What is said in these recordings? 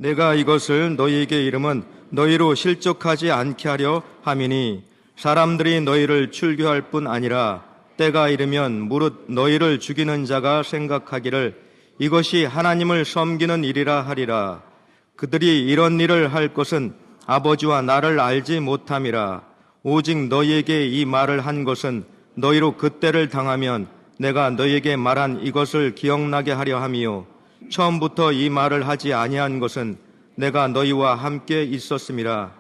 내가 이것을 너희에게 이름은 너희로 실족하지 않게 하려 함이니 사람들이 너희를 출교할 뿐 아니라 때가 이르면 무릇 너희를 죽이는 자가 생각하기를 이것이 하나님을 섬기는 일이라 하리라. 그들이 이런 일을 할 것은 아버지와 나를 알지 못함이라. 오직 너희에게 이 말을 한 것은 너희로 그때를 당하면 내가 너희에게 말한 이것을 기억나게 하려 함이요 처음부터 이 말을 하지 아니한 것은 내가 너희와 함께 있었음이라.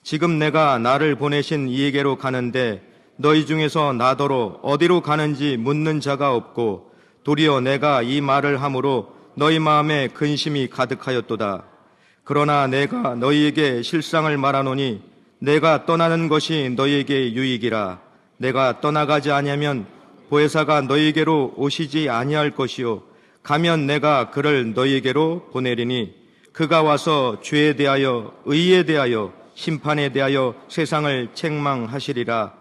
지금 내가 나를 보내신 이에게로 가는데 너희 중에서 나더러 어디로 가는지 묻는 자가 없고 도리어 내가 이 말을 함으로 너희 마음에 근심이 가득하였도다. 그러나 내가 너희에게 실상을 말하노니 내가 떠나는 것이 너희에게 유익이라. 내가 떠나가지 아니하면 보혜사가 너희에게로 오시지 아니할 것이요 가면 내가 그를 너희에게로 보내리니 그가 와서 죄에 대하여 의에 대하여 심판에 대하여 세상을 책망하시리라.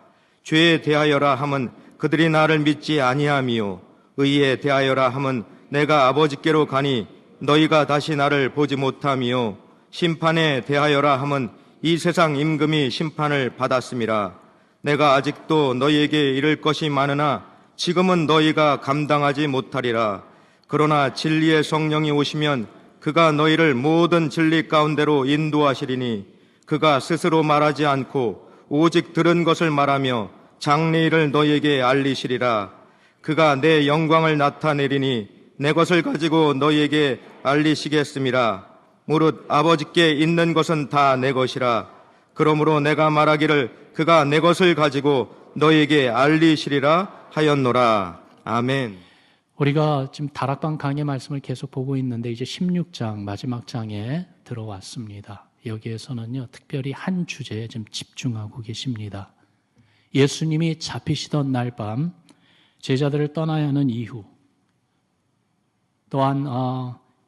죄에 대하여라 함은 그들이 나를 믿지 아니함이요 의에 대하여라 함은 내가 아버지께로 가니 너희가 다시 나를 보지 못함이요 심판에 대하여라 함은 이 세상 임금이 심판을 받았음이라. 내가 아직도 너희에게 이를 것이 많으나 지금은 너희가 감당하지 못하리라. 그러나 진리의 성령이 오시면 그가 너희를 모든 진리 가운데로 인도하시리니 그가 스스로 말하지 않고 오직 들은 것을 말하며 장래일을 너희에게 알리시리라. 그가 내 영광을 나타내리니 내 것을 가지고 너희에게 알리시겠음이라. 무릇 아버지께 있는 것은 다 내 것이라. 그러므로 내가 말하기를 그가 내 것을 가지고 너희에게 알리시리라 하였노라. 아멘. 우리가 지금 다락방 강의 말씀을 계속 보고 있는데 이제 16장 마지막 장에 들어왔습니다. 여기에서는요 특별히 한 주제에 좀 집중하고 계십니다. 예수님이 잡히시던 날 밤 제자들을 떠나야 하는 이후 또한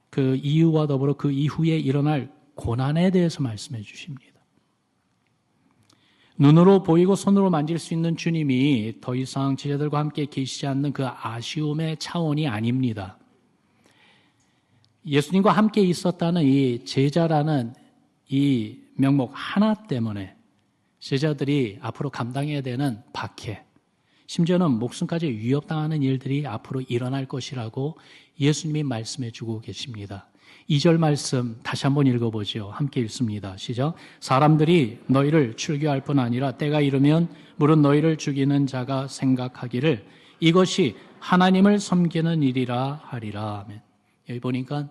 그 이유와 더불어 그 이후에 일어날 고난에 대해서 말씀해 주십니다. 눈으로 보이고 손으로 만질 수 있는 주님이 더 이상 제자들과 함께 계시지 않는 그 아쉬움의 차원이 아닙니다. 예수님과 함께 있었다는 이 제자라는 이 명목 하나 때문에 제자들이 앞으로 감당해야 되는 박해, 심지어는 목숨까지 위협당하는 일들이 앞으로 일어날 것이라고 예수님이 말씀해 주고 계십니다. 2절 말씀 다시 한번 읽어보죠. 함께 읽습니다. 시작. 사람들이 너희를 출교할 뿐 아니라 때가 이르면 무릇 너희를 죽이는 자가 생각하기를 이것이 하나님을 섬기는 일이라 하리라. 아멘. 여기 보니까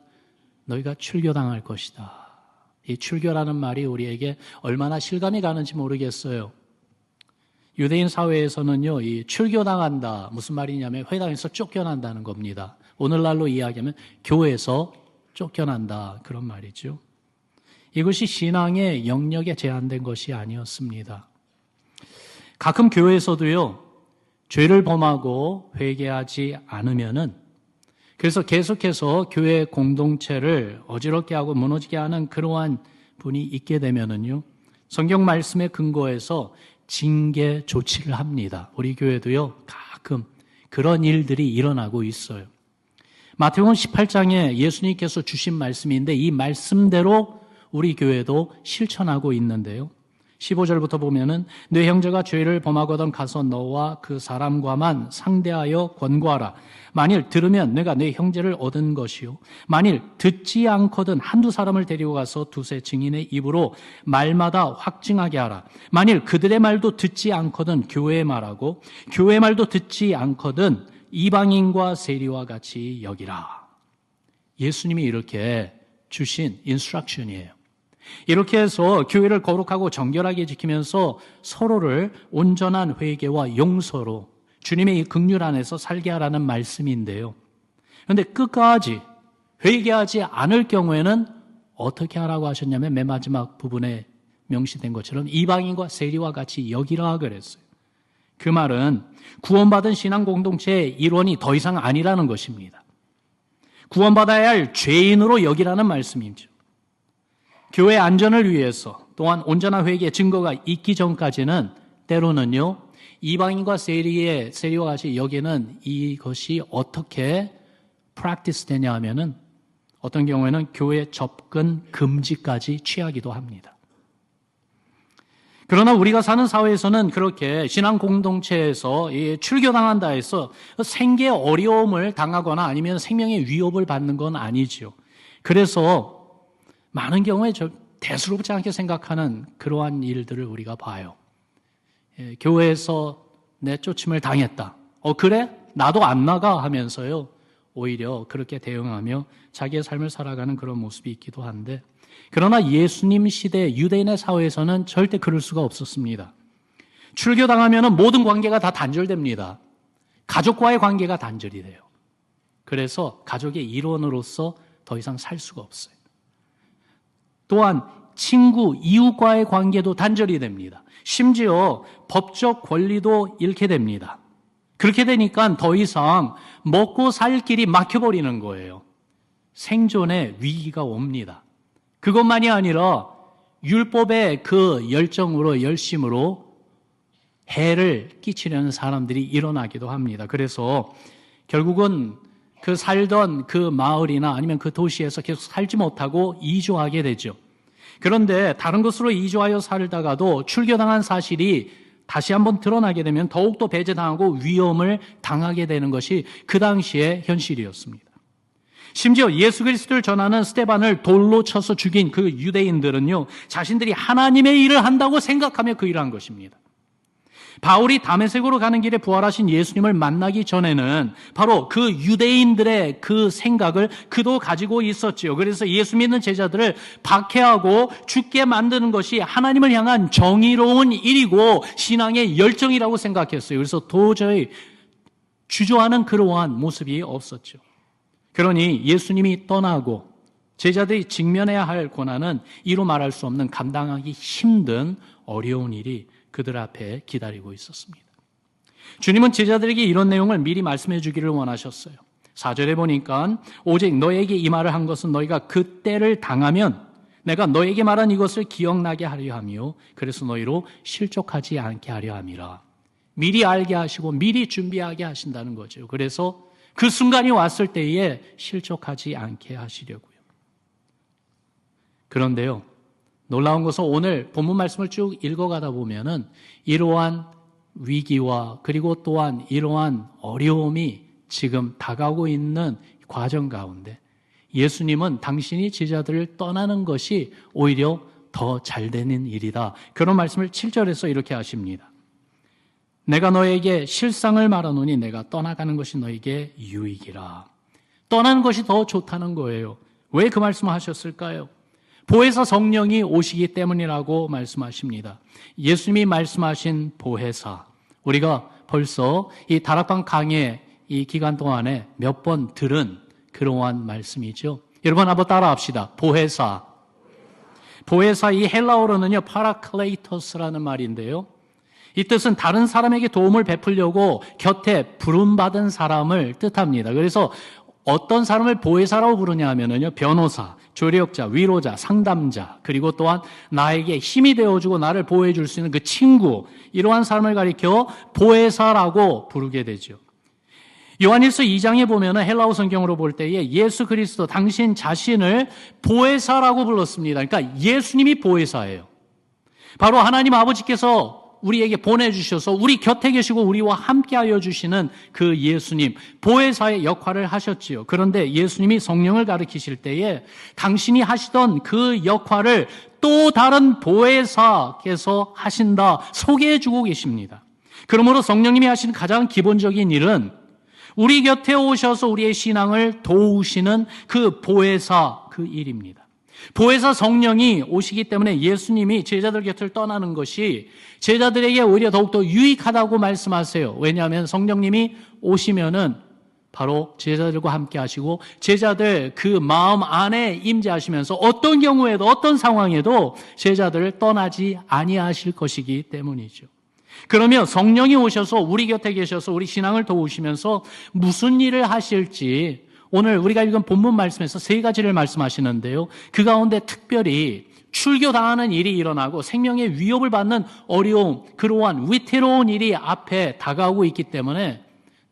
너희가 출교당할 것이다. 이 출교라는 말이 우리에게 얼마나 실감이 가는지 모르겠어요. 유대인 사회에서는요, 이 출교당한다. 무슨 말이냐면 회당에서 쫓겨난다는 겁니다. 오늘날로 이야기하면 교회에서 쫓겨난다. 그런 말이죠. 이것이 신앙의 영역에 제한된 것이 아니었습니다. 가끔 교회에서도요, 죄를 범하고 회개하지 않으면은 그래서 계속해서 교회 공동체를 어지럽게 하고 무너지게 하는 그러한 분이 있게 되면은요, 성경 말씀에 근거해서 징계 조치를 합니다. 우리 교회도요, 가끔 그런 일들이 일어나고 있어요. 마태복음 18장에 예수님께서 주신 말씀인데 이 말씀대로 우리 교회도 실천하고 있는데요. 15절부터 보면은 내 형제가 죄를 범하거든 가서 너와 그 사람과만 상대하여 권고하라. 만일 들으면 내가 내 형제를 얻은 것이요. 만일 듣지 않거든 한두 사람을 데리고 가서 두세 증인의 입으로 말마다 확증하게 하라. 만일 그들의 말도 듣지 않거든 교회의 말하고 교회의 말도 듣지 않거든 이방인과 세리와 같이 여기라. 예수님이 이렇게 주신 인스트럭션이에요. 이렇게 해서 교회를 거룩하고 정결하게 지키면서 서로를 온전한 회개와 용서로 주님의 이 긍휼 안에서 살게 하라는 말씀인데요. 그런데 끝까지 회개하지 않을 경우에는 어떻게 하라고 하셨냐면 맨 마지막 부분에 명시된 것처럼 이방인과 세리와 같이 여기라 그랬어요. 그 말은 구원받은 신앙 공동체의 일원이 더 이상 아니라는 것입니다. 구원받아야 할 죄인으로 여기라는 말씀이죠. 교회 안전을 위해서 또한 온전한 회개의 증거가 있기 전까지는 때로는요, 이방인과 세리와 같이 여기는 이것이 어떻게 practice 되냐 하면은 어떤 경우에는 교회 접근 금지까지 취하기도 합니다. 그러나 우리가 사는 사회에서는 그렇게 신앙 공동체에서 출교당한다 해서 생계 어려움을 당하거나 아니면 생명의 위협을 받는 건 아니죠. 그래서 많은 경우에 대수롭지 않게 생각하는 그러한 일들을 우리가 봐요. 교회에서 내쫓음을 당했다. 그래? 나도 안 나가 하면서요. 오히려 그렇게 대응하며 자기의 삶을 살아가는 그런 모습이 있기도 한데, 그러나 예수님 시대 유대인의 사회에서는 절대 그럴 수가 없었습니다. 출교당하면 모든 관계가 다 단절됩니다. 가족과의 관계가 단절이 돼요. 그래서 가족의 일원으로서 더 이상 살 수가 없어요. 또한 친구, 이웃과의 관계도 단절이 됩니다. 심지어 법적 권리도 잃게 됩니다. 그렇게 되니까 더 이상 먹고 살 길이 막혀버리는 거예요. 생존의 위기가 옵니다. 그것만이 아니라 율법의 그 열정으로, 열심으로 해를 끼치려는 사람들이 일어나기도 합니다. 그래서 결국은 그 살던 그 마을이나 아니면 그 도시에서 계속 살지 못하고 이주하게 되죠. 그런데 다른 곳으로 이주하여 살다가도 출교당한 사실이 다시 한번 드러나게 되면 더욱더 배제당하고 위험을 당하게 되는 것이 그 당시의 현실이었습니다. 심지어 예수 그리스도를 전하는 스데반을 돌로 쳐서 죽인 그 유대인들은요, 자신들이 하나님의 일을 한다고 생각하며 그 일을 한 것입니다. 바울이 다메섹으로 가는 길에 부활하신 예수님을 만나기 전에는 바로 그 유대인들의 그 생각을 그도 가지고 있었지요. 그래서 예수 믿는 제자들을 박해하고 죽게 만드는 것이 하나님을 향한 정의로운 일이고 신앙의 열정이라고 생각했어요. 그래서 도저히 주저하는 그러한 모습이 없었죠. 그러니 예수님이 떠나고 제자들이 직면해야 할 고난은 이루 말할 수 없는 감당하기 힘든 어려운 일이 그들 앞에 기다리고 있었습니다. 주님은 제자들에게 이런 내용을 미리 말씀해 주기를 원하셨어요. 4절에 보니까 오직 너에게 이 말을 한 것은 너희가 그때를 당하면 내가 너에게 말한 이것을 기억나게 하려 하며 그래서 너희로 실족하지 않게 하려 함이라. 미리 알게 하시고 미리 준비하게 하신다는 거죠. 그래서 그 순간이 왔을 때에 실족하지 않게 하시려고요. 그런데요, 놀라운 것은 오늘 본문 말씀을 쭉 읽어가다 보면은 이러한 위기와 그리고 또한 이러한 어려움이 지금 다가오고 있는 과정 가운데 예수님은 당신이 제자들을 떠나는 것이 오히려 더 잘 되는 일이다. 그런 말씀을 7절에서 이렇게 하십니다. 내가 너에게 실상을 말하노니 내가 떠나가는 것이 너에게 유익이라. 떠나는 것이 더 좋다는 거예요. 왜 그 말씀을 하셨을까요? 보혜사 성령이 오시기 때문이라고 말씀하십니다. 예수님이 말씀하신 보혜사, 우리가 벌써 이 다락방 강의 이 기간 동안에 몇 번 들은 그러한 말씀이죠. 여러분 한번 따라합시다. 보혜사. 보혜사, 이 헬라어로는요 파라클레이토스라는 말인데요, 이 뜻은 다른 사람에게 도움을 베풀려고 곁에 부름받은 사람을 뜻합니다. 그래서 어떤 사람을 보혜사라고 부르냐 하면은요, 변호사, 조력자, 위로자, 상담자, 그리고 또한 나에게 힘이 되어주고 나를 보호해줄 수 있는 그 친구, 이러한 사람을 가리켜 보혜사라고 부르게 되죠. 요한일서 2장에 보면은 헬라어 성경으로 볼 때에 예수 그리스도 당신 자신을 보혜사라고 불렀습니다. 그러니까 예수님이 보혜사예요. 바로 하나님 아버지께서 우리에게 보내주셔서 우리 곁에 계시고 우리와 함께하여 주시는 그 예수님, 보혜사의 역할을 하셨지요. 그런데 예수님이 성령을 가르치실 때에 당신이 하시던 그 역할을 또 다른 보혜사께서 하신다 소개해 주고 계십니다. 그러므로 성령님이 하시는 가장 기본적인 일은 우리 곁에 오셔서 우리의 신앙을 도우시는 그 보혜사, 그 일입니다. 보혜사 성령이 오시기 때문에 예수님이 제자들 곁을 떠나는 것이 제자들에게 오히려 더욱더 유익하다고 말씀하세요. 왜냐하면 성령님이 오시면은 바로 제자들과 함께 하시고 제자들 그 마음 안에 임재하시면서 어떤 경우에도 어떤 상황에도 제자들을 떠나지 아니하실 것이기 때문이죠. 그러면 성령이 오셔서 우리 곁에 계셔서 우리 신앙을 도우시면서 무슨 일을 하실지 오늘 우리가 읽은 본문 말씀에서 세 가지를 말씀하시는데요, 그 가운데 특별히 출교당하는 일이 일어나고 생명의 위협을 받는 어려움, 그러한 위태로운 일이 앞에 다가오고 있기 때문에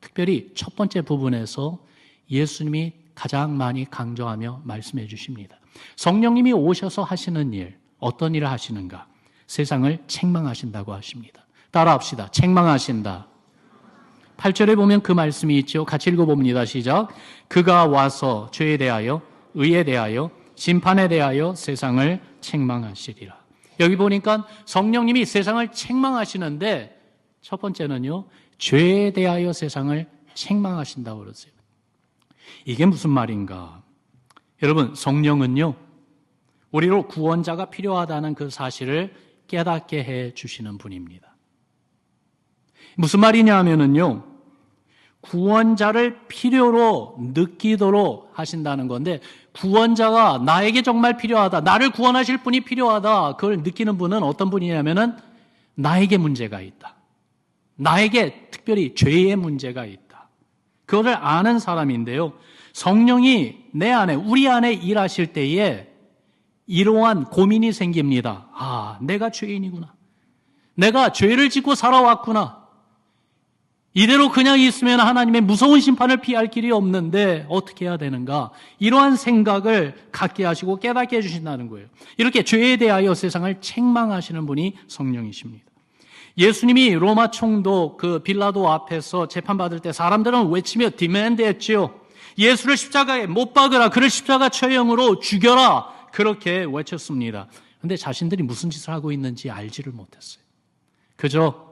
특별히 첫 번째 부분에서 예수님이 가장 많이 강조하며 말씀해 주십니다. 성령님이 오셔서 하시는 일, 어떤 일을 하시는가? 세상을 책망하신다고 하십니다. 따라합시다. 책망하신다. 8절에 보면 그 말씀이 있죠. 같이 읽어봅니다. 시작. 그가 와서 죄에 대하여, 의에 대하여, 심판에 대하여 세상을 책망하시리라. 여기 보니까 성령님이 세상을 책망하시는데 첫 번째는요, 죄에 대하여 세상을 책망하신다고 그러세요. 이게 무슨 말인가? 여러분, 성령은요, 우리로 구원자가 필요하다는 그 사실을 깨닫게 해 주시는 분입니다. 무슨 말이냐 하면은요, 구원자를 필요로 느끼도록 하신다는 건데, 구원자가 나에게 정말 필요하다, 나를 구원하실 분이 필요하다, 그걸 느끼는 분은 어떤 분이냐면은 나에게 문제가 있다. 나에게 특별히 죄의 문제가 있다. 그거를 아는 사람인데요. 성령이 내 안에, 우리 안에 일하실 때에 이러한 고민이 생깁니다. 아, 내가 죄인이구나. 내가 죄를 짓고 살아왔구나. 이대로 그냥 있으면 하나님의 무서운 심판을 피할 길이 없는데 어떻게 해야 되는가? 이러한 생각을 갖게 하시고 깨닫게 해주신다는 거예요. 이렇게 죄에 대하여 세상을 책망하시는 분이 성령이십니다. 예수님이 로마 총독 그 빌라도 앞에서 재판받을 때 사람들은 외치며 디맨드했지요. 예수를 십자가에 못 박으라, 그를 십자가 처형으로 죽여라, 그렇게 외쳤습니다. 그런데 자신들이 무슨 짓을 하고 있는지 알지를 못했어요. 그저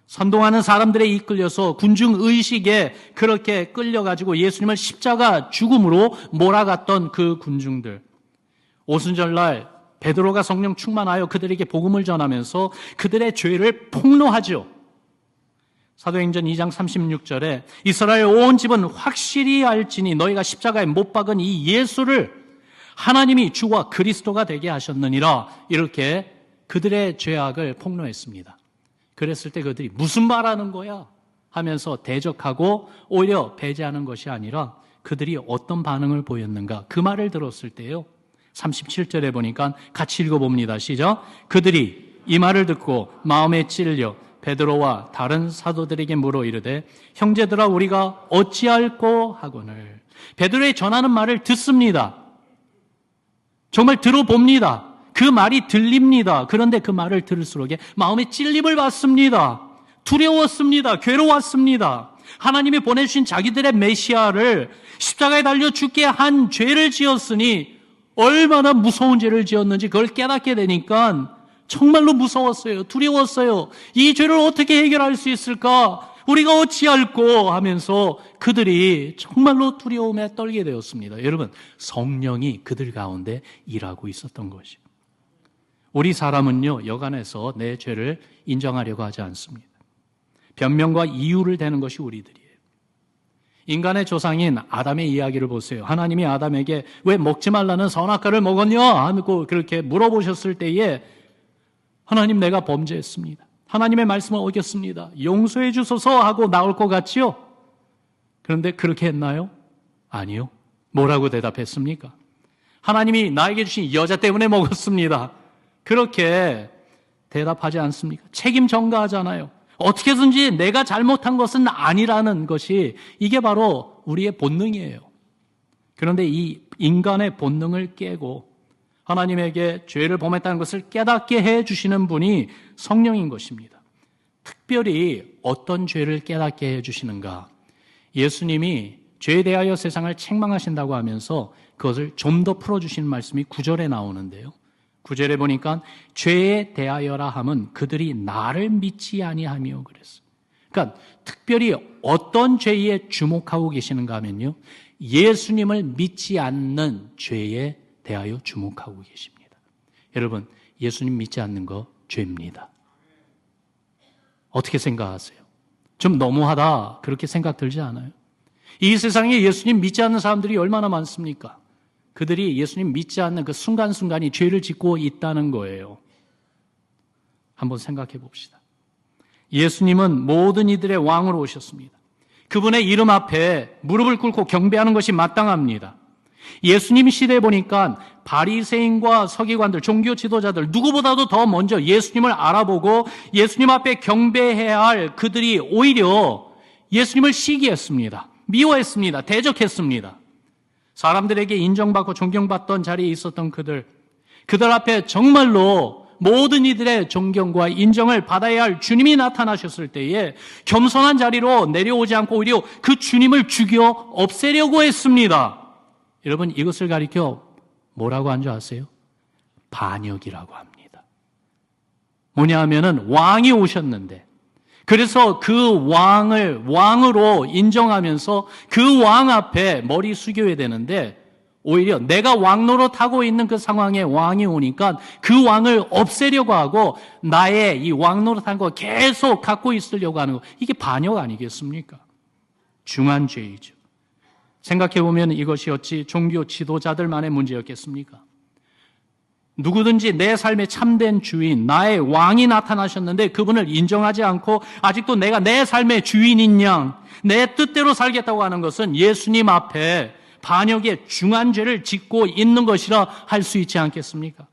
선동하는 사람들에 이끌려서 군중의식에 그렇게 끌려가지고 예수님을 십자가 죽음으로 몰아갔던 그 군중들. 오순절날 베드로가 성령 충만하여 그들에게 복음을 전하면서 그들의 죄를 폭로하죠. 사도행전 2장 36절에 이스라엘 온 집은 확실히 알지니 너희가 십자가에 못 박은 이 예수를 하나님이 주와 그리스도가 되게 하셨느니라, 이렇게 그들의 죄악을 폭로했습니다. 그랬을 때 그들이 무슨 말하는 거야 하면서 대적하고 오히려 배제하는 것이 아니라 그들이 어떤 반응을 보였는가, 그 말을 들었을 때요, 37절에 보니까 같이 읽어봅니다. 시작. 그들이 이 말을 듣고 마음에 찔려 베드로와 다른 사도들에게 물어 이르되 형제들아 우리가 어찌할꼬 하거늘. 베드로의 전하는 말을 듣습니다. 정말 들어봅니다. 그 말이 들립니다. 그런데 그 말을 들을수록 마음에 찔림을 받습니다. 두려웠습니다. 괴로웠습니다. 하나님이 보내주신 자기들의 메시아를 십자가에 달려 죽게 한 죄를 지었으니 얼마나 무서운 죄를 지었는지 그걸 깨닫게 되니까 정말로 무서웠어요. 두려웠어요. 이 죄를 어떻게 해결할 수 있을까? 우리가 어찌할꼬 하면서 그들이 정말로 두려움에 떨게 되었습니다. 여러분, 성령이 그들 가운데 일하고 있었던 것이요. 우리 사람은요, 여간해서 내 죄를 인정하려고 하지 않습니다. 변명과 이유를 대는 것이 우리들이에요. 인간의 조상인 아담의 이야기를 보세요. 하나님이 아담에게 왜 먹지 말라는 선악과를 먹었냐 하고 그렇게 물어보셨을 때에 하나님, 내가 범죄했습니다. 하나님의 말씀을 어겼습니다. 용서해 주소서 하고 나올 것 같지요? 그런데 그렇게 했나요? 아니요. 뭐라고 대답했습니까? 하나님이 나에게 주신 여자 때문에 먹었습니다. 그렇게 대답하지 않습니까? 책임 전가하잖아요. 어떻게든지 내가 잘못한 것은 아니라는 것이, 이게 바로 우리의 본능이에요. 그런데 이 인간의 본능을 깨고 하나님에게 죄를 범했다는 것을 깨닫게 해주시는 분이 성령인 것입니다. 특별히 어떤 죄를 깨닫게 해주시는가? 예수님이 죄에 대하여 세상을 책망하신다고 하면서 그것을 좀 더 풀어주시는 말씀이 9절에 나오는데요. 9절에 보니까 죄에 대하여라 함은 그들이 나를 믿지 아니하며 그랬어요. 그러니까 특별히 어떤 죄에 주목하고 계시는가 하면요, 예수님을 믿지 않는 죄에 대하여 주목하고 계십니다. 여러분, 예수님 믿지 않는 거 죄입니다. 어떻게 생각하세요? 좀 너무하다 그렇게 생각 들지 않아요? 이 세상에 예수님 믿지 않는 사람들이 얼마나 많습니까? 그들이 예수님 믿지 않는 그 순간순간이 죄를 짓고 있다는 거예요. 한번 생각해 봅시다. 예수님은 모든 이들의 왕으로 오셨습니다. 그분의 이름 앞에 무릎을 꿇고 경배하는 것이 마땅합니다. 예수님 시대에 보니까 바리새인과 서기관들, 종교 지도자들 누구보다도 더 먼저 예수님을 알아보고 예수님 앞에 경배해야 할 그들이 오히려 예수님을 시기했습니다. 미워했습니다. 대적했습니다. 사람들에게 인정받고 존경받던 자리에 있었던 그들 앞에 정말로 모든 이들의 존경과 인정을 받아야 할 주님이 나타나셨을 때에 겸손한 자리로 내려오지 않고 오히려 그 주님을 죽여 없애려고 했습니다. 여러분, 이것을 가리켜 뭐라고 한 줄 아세요? 반역이라고 합니다. 뭐냐 하면은 왕이 오셨는데, 그래서 그 왕을 왕으로 인정하면서 그 왕 앞에 머리 숙여야 되는데, 오히려 내가 왕 노릇하고 있는 그 상황에 왕이 오니까 그 왕을 없애려고 하고 나의 이 왕 노릇한 거 계속 갖고 있으려고 하는 거, 이게 반역 아니겠습니까? 중한 죄이죠. 생각해보면 이것이 어찌 종교 지도자들만의 문제였겠습니까? 누구든지 내 삶의 참된 주인, 나의 왕이 나타나셨는데 그분을 인정하지 않고 아직도 내가 내 삶의 주인인 양, 내 뜻대로 살겠다고 하는 것은 예수님 앞에 반역의 중한 죄를 짓고 있는 것이라 할 수 있지 않겠습니까?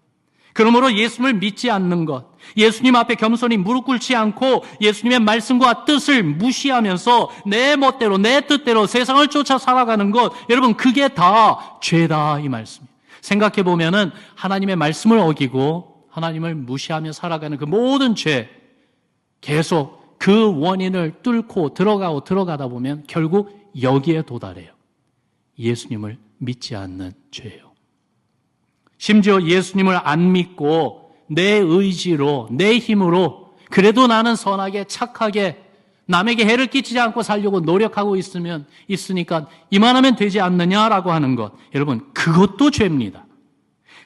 그러므로 예수님을 믿지 않는 것, 예수님 앞에 겸손히 무릎 꿇지 않고 예수님의 말씀과 뜻을 무시하면서 내 멋대로 내 뜻대로 세상을 쫓아 살아가는 것, 여러분, 그게 다 죄다 이 말씀이에요. 생각해 보면은 하나님의 말씀을 어기고 하나님을 무시하며 살아가는 그 모든 죄, 계속 그 원인을 뚫고 들어가다 보면 결국 여기에 도달해요. 예수님을 믿지 않는 죄예요. 심지어 예수님을 안 믿고 내 의지로, 내 힘으로 그래도 나는 선하게 착하게 남에게 해를 끼치지 않고 살려고 노력하고 있으니까 이만하면 되지 않느냐라고 하는 것, 여러분, 그것도 죄입니다.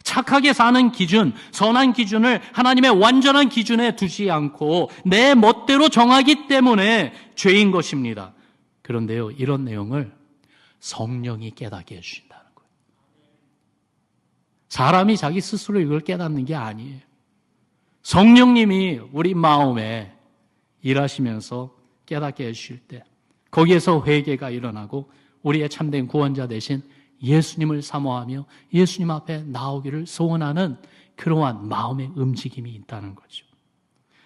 착하게 사는 기준, 선한 기준을 하나님의 완전한 기준에 두지 않고 내 멋대로 정하기 때문에 죄인 것입니다. 그런데요, 이런 내용을 성령이 깨닫게 해주신다는 거예요. 사람이 자기 스스로 이걸 깨닫는 게 아니에요. 성령님이 우리 마음에 일하시면서 깨닫게 해주실 때 거기에서 회개가 일어나고 우리의 참된 구원자 되신 예수님을 사모하며 예수님 앞에 나오기를 소원하는 그러한 마음의 움직임이 있다는 거죠.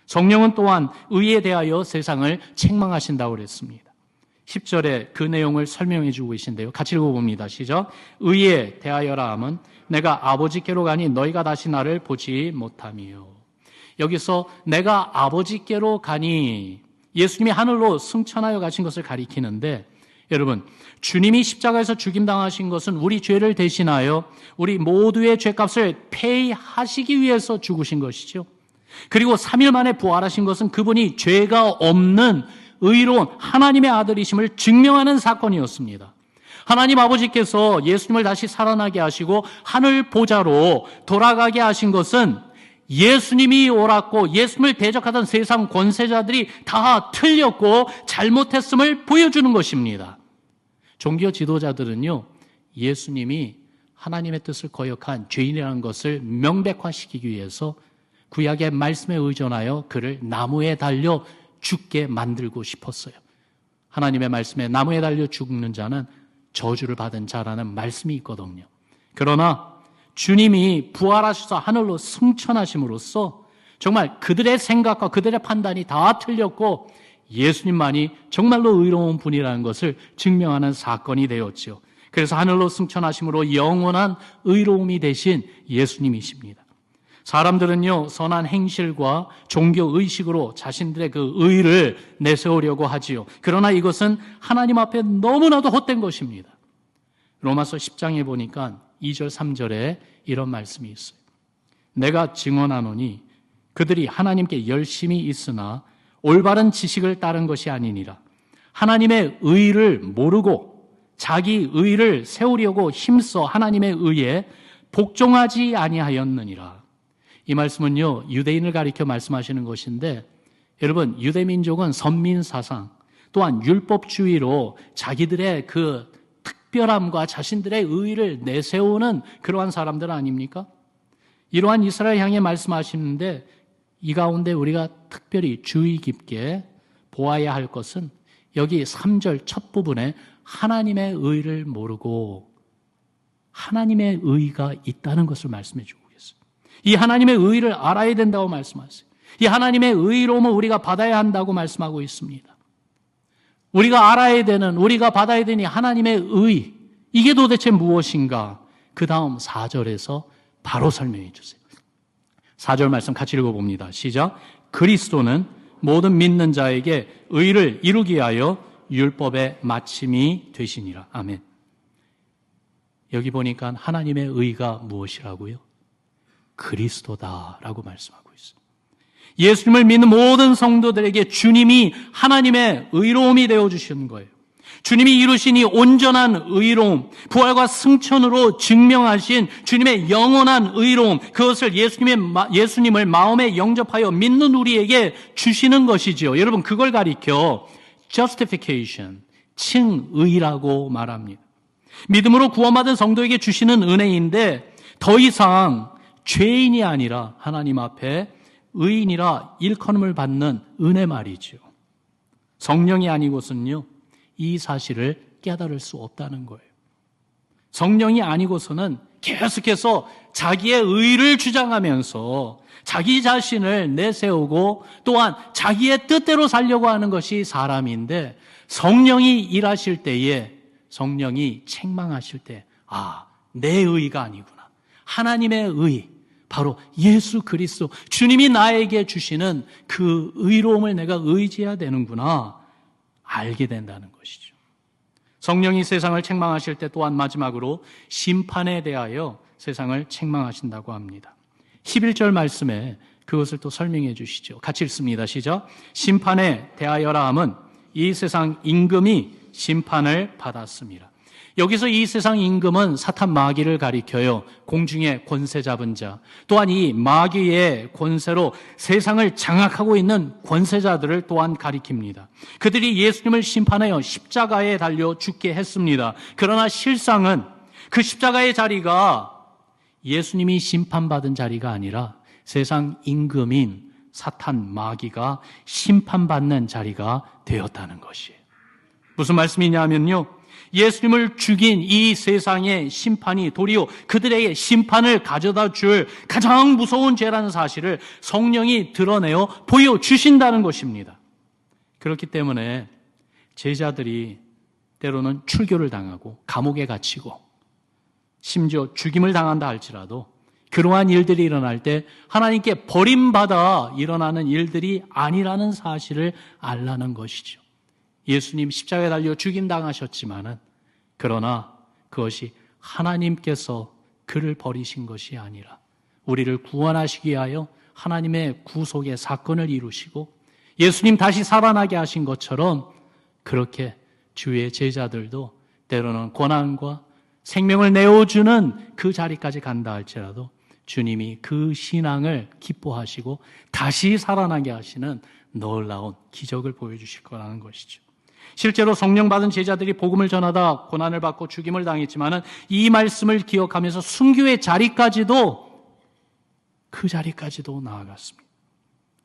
성령은 또한 의에 대하여 세상을 책망하신다고 그랬습니다. 10절에 그 내용을 설명해 주고 계신데요. 같이 읽어봅니다. 시작. 의에 대하여라 함은 내가 아버지께로 가니 너희가 다시 나를 보지 못하며. 여기서 내가 아버지께로 가니, 예수님이 하늘로 승천하여 가신 것을 가리키는데, 여러분, 주님이 십자가에서 죽임당하신 것은 우리 죄를 대신하여 우리 모두의 죄값을 폐하시기 위해서 죽으신 것이죠. 그리고 3일 만에 부활하신 것은 그분이 죄가 없는 의로운 하나님의 아들이심을 증명하는 사건이었습니다. 하나님 아버지께서 예수님을 다시 살아나게 하시고 하늘 보좌로 돌아가게 하신 것은 예수님이 옳았고 예수님을 대적하던 세상 권세자들이 다 틀렸고 잘못했음을 보여주는 것입니다. 종교 지도자들은요, 예수님이 하나님의 뜻을 거역한 죄인이라는 것을 명백화시키기 위해서 구약의 말씀에 의존하여 그를 나무에 달려 죽게 만들고 싶었어요. 하나님의 말씀에 나무에 달려 죽는 자는 저주를 받은 자라는 말씀이 있거든요. 그러나 주님이 부활하셔서 하늘로 승천하심으로써 정말 그들의 생각과 그들의 판단이 다 틀렸고 예수님만이 정말로 의로운 분이라는 것을 증명하는 사건이 되었죠. 그래서 하늘로 승천하심으로 영원한 의로움이 되신 예수님이십니다. 사람들은요, 선한 행실과 종교 의식으로 자신들의 그 의를 내세우려고 하지요. 그러나 이것은 하나님 앞에 너무나도 헛된 것입니다. 로마서 10장에 보니까 2절 3절에 이런 말씀이 있어요. 내가 증언하노니 그들이 하나님께 열심히 있으나 올바른 지식을 따른 것이 아니니라. 하나님의 의를 모르고 자기 의를 세우려고 힘써 하나님의 의에 복종하지 아니하였느니라. 이 말씀은요, 유대인을 가리켜 말씀하시는 것인데, 여러분, 유대민족은 선민사상 또한 율법주의로 자기들의 그 특별함과 자신들의 의의를 내세우는 그러한 사람들 아닙니까? 이러한 이스라엘 향해 말씀하시는데, 이 가운데 우리가 특별히 주의 깊게 보아야 할 것은 여기 3절 첫 부분에 하나님의 의를 모르고 하나님의 의가 있다는 것을 말씀해 주고 계세요. 이 하나님의 의를 알아야 된다고 말씀하세요. 이 하나님의 의로움을 우리가 받아야 한다고 말씀하고 있습니다. 우리가 알아야 되는, 우리가 받아야 되니 하나님의 의, 이게 도대체 무엇인가? 그 다음 4절에서 바로 설명해 주세요. 4절 말씀 같이 읽어봅니다. 시작. 그리스도는 모든 믿는 자에게 의를 이루기 위하여 율법의 마침이 되시니라. 아멘. 여기 보니까 하나님의 의가 무엇이라고요? 그리스도다라고 말씀하고 있어요. 예수님을 믿는 모든 성도들에게 주님이 하나님의 의로움이 되어주시는 거예요. 주님이 이루신 이 온전한 의로움, 부활과 승천으로 증명하신 주님의 영원한 의로움, 그것을 예수님을 마음에 영접하여 믿는 우리에게 주시는 것이지요. 여러분, 그걸 가리켜 justification, 칭의라고 말합니다. 믿음으로 구원받은 성도에게 주시는 은혜인데 더 이상 죄인이 아니라 하나님 앞에 의인이라 일컬음을 받는 은혜 말이죠. 성령이 아니고선요, 이 사실을 깨달을 수 없다는 거예요. 성령이 아니고서는 계속해서 자기의 의를 주장하면서 자기 자신을 내세우고 또한 자기의 뜻대로 살려고 하는 것이 사람인데, 성령이 일하실 때에, 성령이 책망하실 때, 내 의가 아니구나, 하나님의 의, 바로 예수 그리스도, 주님이 나에게 주시는 그 의로움을 내가 의지해야 되는구나 알게 된다는 것이죠. 성령이 세상을 책망하실 때 또한 마지막으로 심판에 대하여 세상을 책망하신다고 합니다. 11절 말씀에 그것을 또 설명해 주시죠. 같이 읽습니다. 시작. 심판에 대하여라 함은 이 세상 임금이 심판을 받았습니다. 여기서 이 세상 임금은 사탄 마귀를 가리켜요. 공중의 권세 잡은 자, 또한 이 마귀의 권세로 세상을 장악하고 있는 권세자들을 또한 가리킵니다. 그들이 예수님을 심판하여 십자가에 달려 죽게 했습니다. 그러나 실상은 그 십자가의 자리가 예수님이 심판받은 자리가 아니라 세상 임금인 사탄 마귀가 심판받는 자리가 되었다는 것이에요. 무슨 말씀이냐면요, 예수님을 죽인 이 세상의 심판이 도리어 그들에게 심판을 가져다 줄 가장 무서운 죄라는 사실을 성령이 드러내어 보여주신다는 것입니다. 그렇기 때문에 제자들이 때로는 출교를 당하고 감옥에 갇히고 심지어 죽임을 당한다 할지라도 그러한 일들이 일어날 때 하나님께 버림받아 일어나는 일들이 아니라는 사실을 알라는 것이죠. 예수님 십자가에 달려 죽임당하셨지만은, 그러나 그것이 하나님께서 그를 버리신 것이 아니라 우리를 구원하시기 위하여 하나님의 구속의 사건을 이루시고 예수님 다시 살아나게 하신 것처럼, 그렇게 주의 제자들도 때로는 고난과 생명을 내어주는 그 자리까지 간다 할지라도 주님이 그 신앙을 기뻐하시고 다시 살아나게 하시는 놀라운 기적을 보여주실 거라는 것이죠. 실제로 성령 받은 제자들이 복음을 전하다 고난을 받고 죽임을 당했지만은 이 말씀을 기억하면서 순교의 자리까지도, 그 자리까지도 나아갔습니다.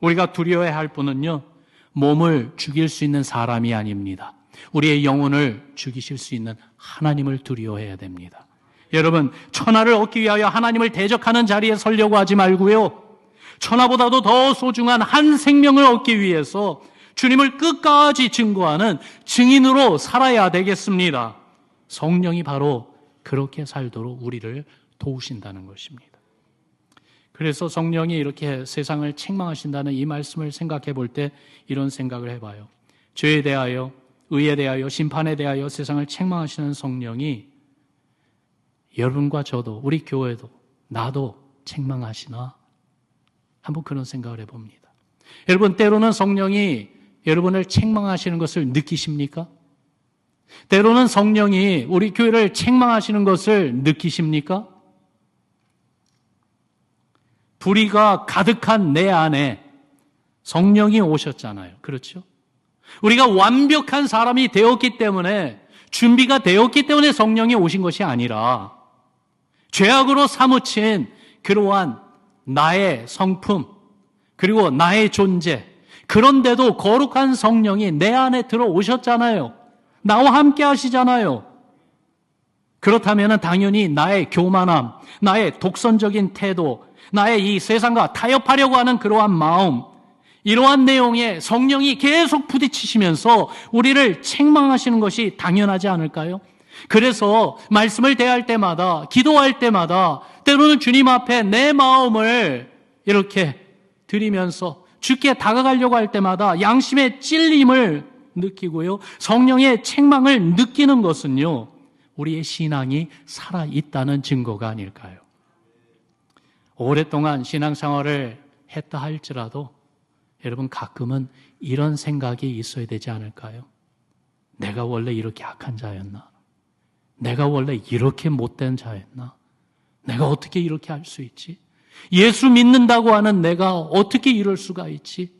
우리가 두려워해야 할 분은요, 몸을 죽일 수 있는 사람이 아닙니다. 우리의 영혼을 죽이실 수 있는 하나님을 두려워해야 됩니다. 여러분, 천하를 얻기 위하여 하나님을 대적하는 자리에 서려고 하지 말고요, 천하보다도 더 소중한 한 생명을 얻기 위해서 주님을 끝까지 증거하는 증인으로 살아야 되겠습니다. 성령이 바로 그렇게 살도록 우리를 도우신다는 것입니다. 그래서 성령이 이렇게 세상을 책망하신다는 이 말씀을 생각해 볼 때 이런 생각을 해봐요. 죄에 대하여, 의에 대하여, 심판에 대하여 세상을 책망하시는 성령이 여러분과 저도, 우리 교회도, 나도 책망하시나? 한번 그런 생각을 해봅니다. 여러분, 때로는 성령이 여러분을 책망하시는 것을 느끼십니까? 때로는 성령이 우리 교회를 책망하시는 것을 느끼십니까? 불의가 가득한 내 안에 성령이 오셨잖아요. 그렇죠? 우리가 완벽한 사람이 되었기 때문에, 준비가 되었기 때문에 성령이 오신 것이 아니라 죄악으로 사무친 그러한 나의 성품, 그리고 나의 존재, 그런데도 거룩한 성령이 내 안에 들어오셨잖아요. 나와 함께 하시잖아요. 그렇다면 당연히 나의 교만함, 나의 독선적인 태도, 나의 이 세상과 타협하려고 하는 그러한 마음, 이러한 내용에 성령이 계속 부딪히시면서 우리를 책망하시는 것이 당연하지 않을까요? 그래서 말씀을 대할 때마다, 기도할 때마다 때로는 주님 앞에 내 마음을 이렇게 드리면서 주께 다가가려고 할 때마다 양심의 찔림을 느끼고요, 성령의 책망을 느끼는 것은요, 우리의 신앙이 살아있다는 증거가 아닐까요? 오랫동안 신앙생활을 했다 할지라도 여러분 가끔은 이런 생각이 있어야 되지 않을까요? 내가 원래 이렇게 악한 자였나? 내가 원래 이렇게 못된 자였나? 내가 어떻게 이렇게 할 수 있지? 예수 믿는다고 하는 내가 어떻게 이럴 수가 있지?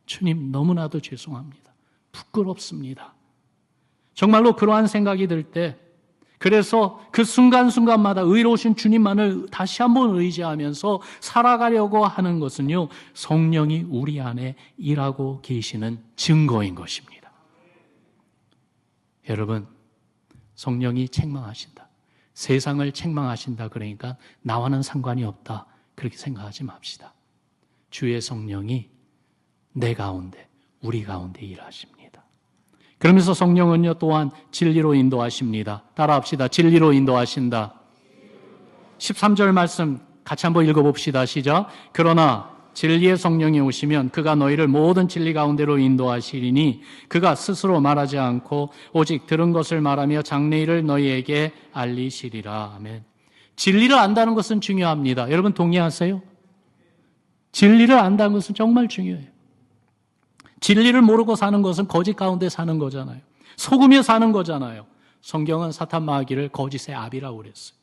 주님, 너무나도 죄송합니다. 부끄럽습니다. 정말로 그러한 생각이 들 때, 그래서 그 순간순간마다 의로우신 주님만을 다시 한번 의지하면서 살아가려고 하는 것은요, 성령이 우리 안에 일하고 계시는 증거인 것입니다. 여러분, 성령이 책망하신다, 세상을 책망하신다 그러니까 나와는 상관이 없다, 그렇게 생각하지 맙시다. 주의 성령이 내 가운데, 우리 가운데 일하십니다. 그러면서 성령은요, 또한 진리로 인도하십니다. 따라합시다. 진리로 인도하신다. 13절 말씀 같이 한번 읽어봅시다. 시작. 그러나 진리의 성령이 오시면 그가 너희를 모든 진리 가운데로 인도하시리니 그가 스스로 말하지 않고 오직 들은 것을 말하며 장래일을 너희에게 알리시리라. 아멘. 진리를 안다는 것은 중요합니다. 여러분 동의하세요? 진리를 안다는 것은 정말 중요해요. 진리를 모르고 사는 것은 거짓 가운데 사는 거잖아요. 속으며 사는 거잖아요. 성경은 사탄 마귀를 거짓의 아비라고 그랬어요.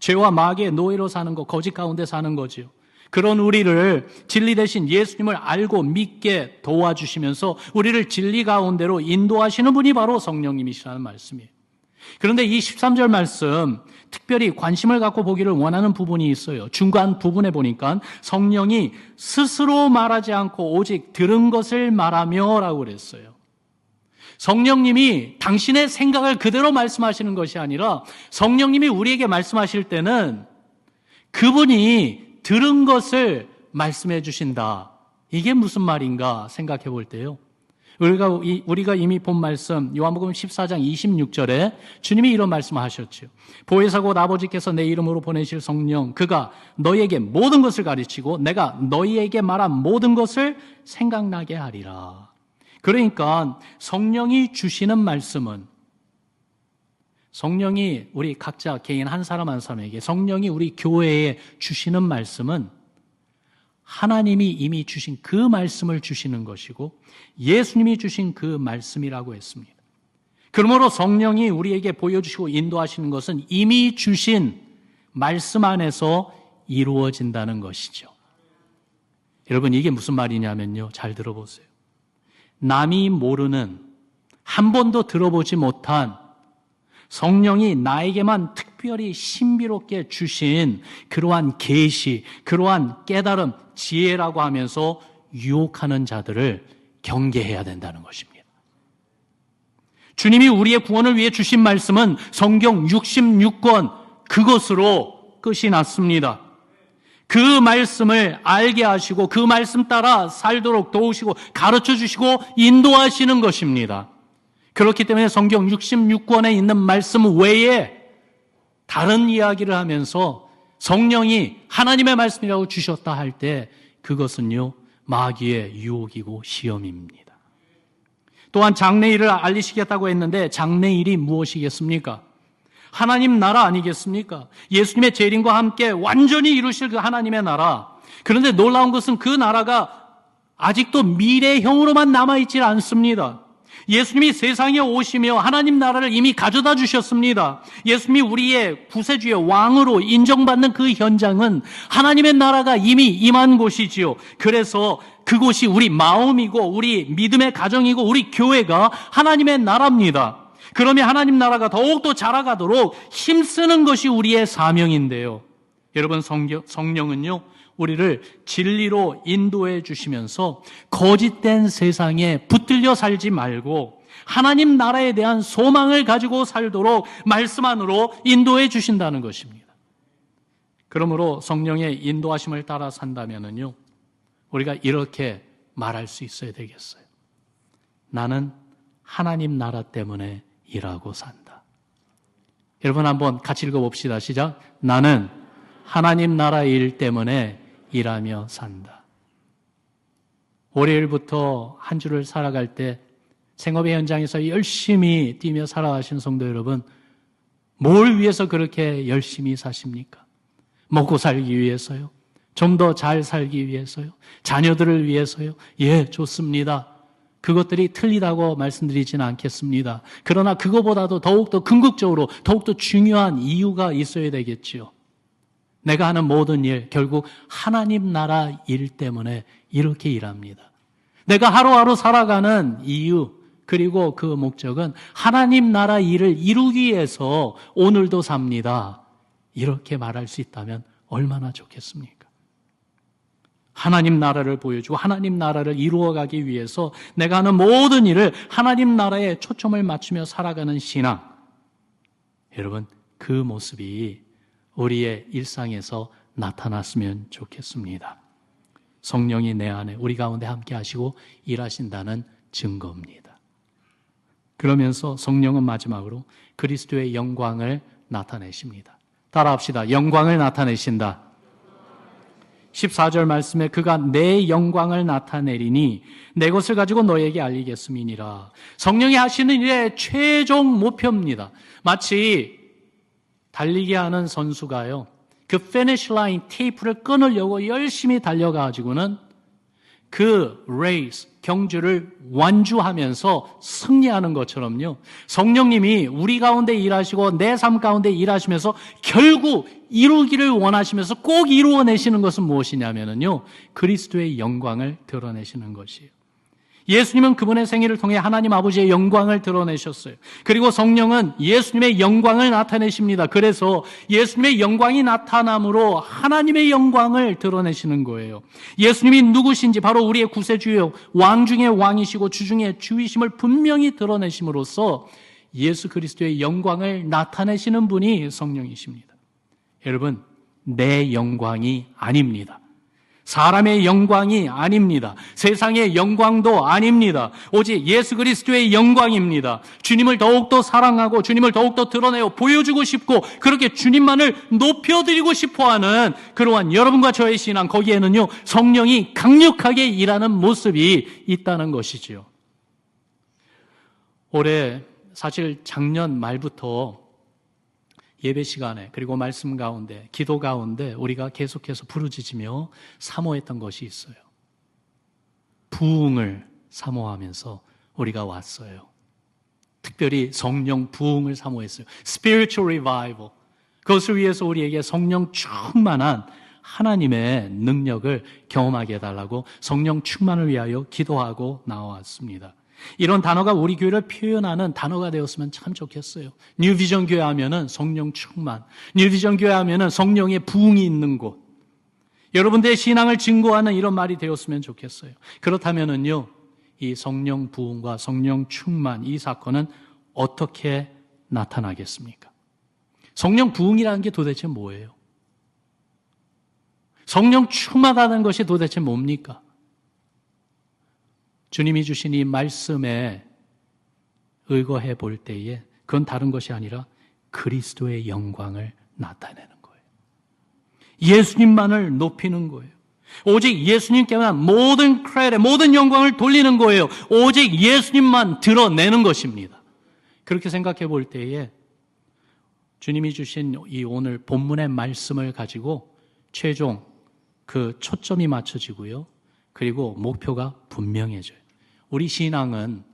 죄와 마귀의 노예로 사는 거, 거짓 가운데 사는 거지요. 그런 우리를 진리 대신 예수님을 알고 믿게 도와주시면서 우리를 진리 가운데로 인도하시는 분이 바로 성령님이시라는 말씀이에요. 그런데 이 13절 말씀 특별히 관심을 갖고 보기를 원하는 부분이 있어요. 중간 부분에 보니까 성령이 스스로 말하지 않고 오직 들은 것을 말하며 라고 그랬어요. 성령님이 당신의 생각을 그대로 말씀하시는 것이 아니라 성령님이 우리에게 말씀하실 때는 그분이 들은 것을 말씀해 주신다. 이게 무슨 말인가 생각해 볼 때요, 우리가 이미 본 말씀 요한복음 14장 26절에 주님이 이런 말씀하셨죠. 보혜사 곧 아버지께서 내 이름으로 보내실 성령, 그가 너희에게 모든 것을 가르치고 내가 너희에게 말한 모든 것을 생각나게 하리라. 그러니까 성령이 주시는 말씀은, 성령이 우리 각자 개인 한 사람 한 사람에게, 성령이 우리 교회에 주시는 말씀은 하나님이 이미 주신 그 말씀을 주시는 것이고 예수님이 주신 그 말씀이라고 했습니다. 그러므로 성령이 우리에게 보여주시고 인도하시는 것은 이미 주신 말씀 안에서 이루어진다는 것이죠. 여러분, 이게 무슨 말이냐면요, 잘 들어보세요. 남이 모르는, 한 번도 들어보지 못한 성령이 나에게만 특별히 신비롭게 주신 그러한 계시, 그러한 깨달음, 지혜라고 하면서 유혹하는 자들을 경계해야 된다는 것입니다. 주님이 우리의 구원을 위해 주신 말씀은 성경 66권 그것으로 끝이 났습니다. 그 말씀을 알게 하시고 그 말씀 따라 살도록 도우시고 가르쳐 주시고 인도하시는 것입니다. 그렇기 때문에 성경 66권에 있는 말씀 외에 다른 이야기를 하면서 성령이 하나님의 말씀이라고 주셨다 할 때 그것은요, 마귀의 유혹이고 시험입니다. 또한 장래일을 알리시겠다고 했는데 장래일이 무엇이겠습니까? 하나님 나라 아니겠습니까? 예수님의 재림과 함께 완전히 이루실 그 하나님의 나라. 그런데 놀라운 것은 그 나라가 아직도 미래형으로만 남아있지 않습니다. 예수님이 세상에 오시며 하나님 나라를 이미 가져다 주셨습니다. 예수님이 우리의 구세주의 왕으로 인정받는 그 현장은 하나님의 나라가 이미 임한 곳이지요. 그래서 그곳이 우리 마음이고 우리 믿음의 가정이고 우리 교회가 하나님의 나라입니다. 그러면 하나님 나라가 더욱더 자라가도록 힘쓰는 것이 우리의 사명인데요. 여러분, 성령은요, 우리를 진리로 인도해 주시면서 거짓된 세상에 붙들려 살지 말고 하나님 나라에 대한 소망을 가지고 살도록 말씀 안으로 인도해 주신다는 것입니다. 그러므로 성령의 인도하심을 따라 산다면요, 우리가 이렇게 말할 수 있어야 되겠어요. 나는 하나님 나라 때문에 일하고 산다. 여러분 한번 같이 읽어봅시다. 시작. 나는 하나님 나라 일 때문에 일하며 산다. 월요일부터 한 주를 살아갈 때 생업의 현장에서 열심히 뛰며 살아가신 성도 여러분, 뭘 위해서 그렇게 열심히 사십니까? 먹고 살기 위해서요? 좀 더 잘 살기 위해서요? 자녀들을 위해서요? 예, 좋습니다. 그것들이 틀리다고 말씀드리지는 않겠습니다. 그러나 그거보다도 더욱더 궁극적으로 더욱더 중요한 이유가 있어야 되겠지요. 내가 하는 모든 일, 결국 하나님 나라 일 때문에 이렇게 일합니다. 내가 하루하루 살아가는 이유, 그리고 그 목적은 하나님 나라 일을 이루기 위해서 오늘도 삽니다. 이렇게 말할 수 있다면 얼마나 좋겠습니까? 하나님 나라를 보여주고 하나님 나라를 이루어가기 위해서 내가 하는 모든 일을 하나님 나라에 초점을 맞추며 살아가는 신앙. 여러분, 그 모습이 우리의 일상에서 나타났으면 좋겠습니다. 성령이 내 안에 우리 가운데 함께 하시고 일하신다는 증거입니다. 그러면서 성령은 마지막으로 그리스도의 영광을 나타내십니다. 따라합시다. 영광을 나타내신다. 14절 말씀에 그가 내 영광을 나타내리니 내 것을 가지고 너에게 알리겠음이니라. 성령이 하시는 일의 최종 목표입니다. 마치 달리기 하는 선수가요, 그 피니시 라인 테이프를 끊으려고 열심히 달려가지고는 그 레이스, 경주를 완주하면서 승리하는 것처럼요, 성령님이 우리 가운데 일하시고 내 삶 가운데 일하시면서 결국 이루기를 원하시면서 꼭 이루어내시는 것은 무엇이냐면요, 그리스도의 영광을 드러내시는 것이에요. 예수님은 그분의 생애를 통해 하나님 아버지의 영광을 드러내셨어요. 그리고 성령은 예수님의 영광을 나타내십니다. 그래서 예수님의 영광이 나타남으로 하나님의 영광을 드러내시는 거예요. 예수님이 누구신지 바로 우리의 구세주요, 왕 중의 왕이시고 주 중의 주이심을 분명히 드러내심으로써 예수 그리스도의 영광을 나타내시는 분이 성령이십니다. 여러분, 내 영광이 아닙니다. 사람의 영광이 아닙니다. 세상의 영광도 아닙니다. 오직 예수 그리스도의 영광입니다. 주님을 더욱더 사랑하고 주님을 더욱더 드러내어 보여주고 싶고 그렇게 주님만을 높여드리고 싶어하는 그러한 여러분과 저의 신앙, 거기에는요 성령이 강력하게 일하는 모습이 있다는 것이지요. 올해 사실 작년 말부터 예배 시간에 그리고 말씀 가운데 기도 가운데 우리가 계속해서 부르짖으며 사모했던 것이 있어요. 부흥을 사모하면서 우리가 왔어요. 특별히 성령 부흥을 사모했어요. Spiritual revival. 그것을 위해서 우리에게 성령 충만한 하나님의 능력을 경험하게 해달라고 성령 충만을 위하여 기도하고 나왔습니다. 이런 단어가 우리 교회를 표현하는 단어가 되었으면 참 좋겠어요. 뉴비전 교회 하면은 성령 충만, 뉴비전 교회 하면은 성령의 부흥이 있는 곳, 여러분들의 신앙을 증거하는 이런 말이 되었으면 좋겠어요. 그렇다면은요, 이 성령 부흥과 성령 충만, 이 사건은 어떻게 나타나겠습니까? 성령 부흥이라는 게 도대체 뭐예요? 성령 충만하다는 것이 도대체 뭡니까? 주님이 주신 이 말씀에 의거해 볼 때에 그건 다른 것이 아니라 그리스도의 영광을 나타내는 거예요. 예수님만을 높이는 거예요. 오직 예수님께만 모든 크레딧, 모든 영광을 돌리는 거예요. 오직 예수님만 드러내는 것입니다. 그렇게 생각해 볼 때에 주님이 주신 이 오늘 본문의 말씀을 가지고 최종 그 초점이 맞춰지고요. 그리고 목표가 분명해져요. 우리 신앙은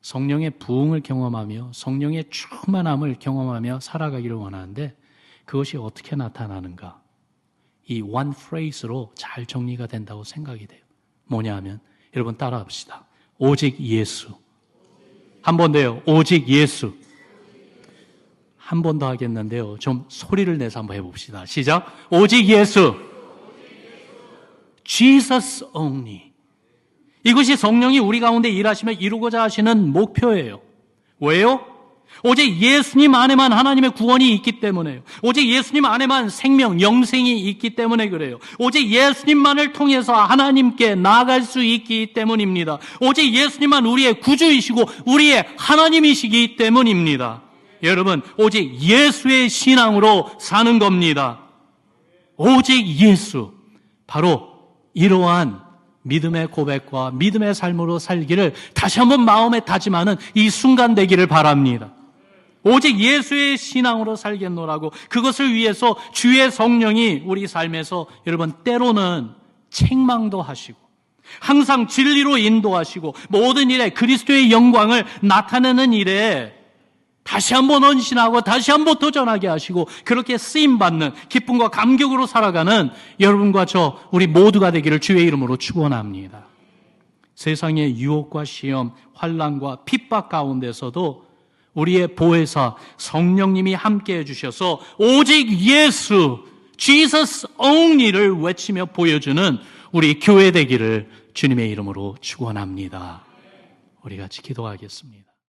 성령의 부흥을 경험하며 성령의 충만함을 경험하며 살아가기를 원하는데 그것이 어떻게 나타나는가? 이 one phrase로 잘 정리가 된다고 생각이 돼요. 뭐냐 하면 여러분 따라합시다. 오직 예수. 한 번 더요. 오직 예수. 한 번 더 하겠는데요. 좀 소리를 내서 한번 해봅시다. 시작. 오직 예수. Jesus only. 이것이 성령이 우리 가운데 일하시며 이루고자 하시는 목표예요. 왜요? 오직 예수님 안에만 하나님의 구원이 있기 때문에요. 오직 예수님 안에만 생명, 영생이 있기 때문에 그래요. 오직 예수님만을 통해서 하나님께 나아갈 수 있기 때문입니다. 오직 예수님만 우리의 구주이시고 우리의 하나님이시기 때문입니다. 여러분, 오직 예수의 신앙으로 사는 겁니다. 오직 예수. 바로 이러한 믿음의 고백과 믿음의 삶으로 살기를 다시 한번 마음에 다짐하는 이 순간 되기를 바랍니다. 오직 예수의 신앙으로 살겠노라고, 그것을 위해서 주의 성령이 우리 삶에서 여러분 때로는 책망도 하시고 항상 진리로 인도하시고 모든 일에 그리스도의 영광을 나타내는 일에 다시 한번 헌신하고 다시 한번 도전하게 하시고 그렇게 쓰임받는 기쁨과 감격으로 살아가는 여러분과 저 우리 모두가 되기를 주의 이름으로 축원합니다. 세상의 유혹과 시험, 환난과 핍박 가운데서도 우리의 보혜사 성령님이 함께해 주셔서 오직 예수, Jesus only를 외치며 보여주는 우리 교회 되기를 주님의 이름으로 축원합니다. 우리 같이 기도하겠습니다.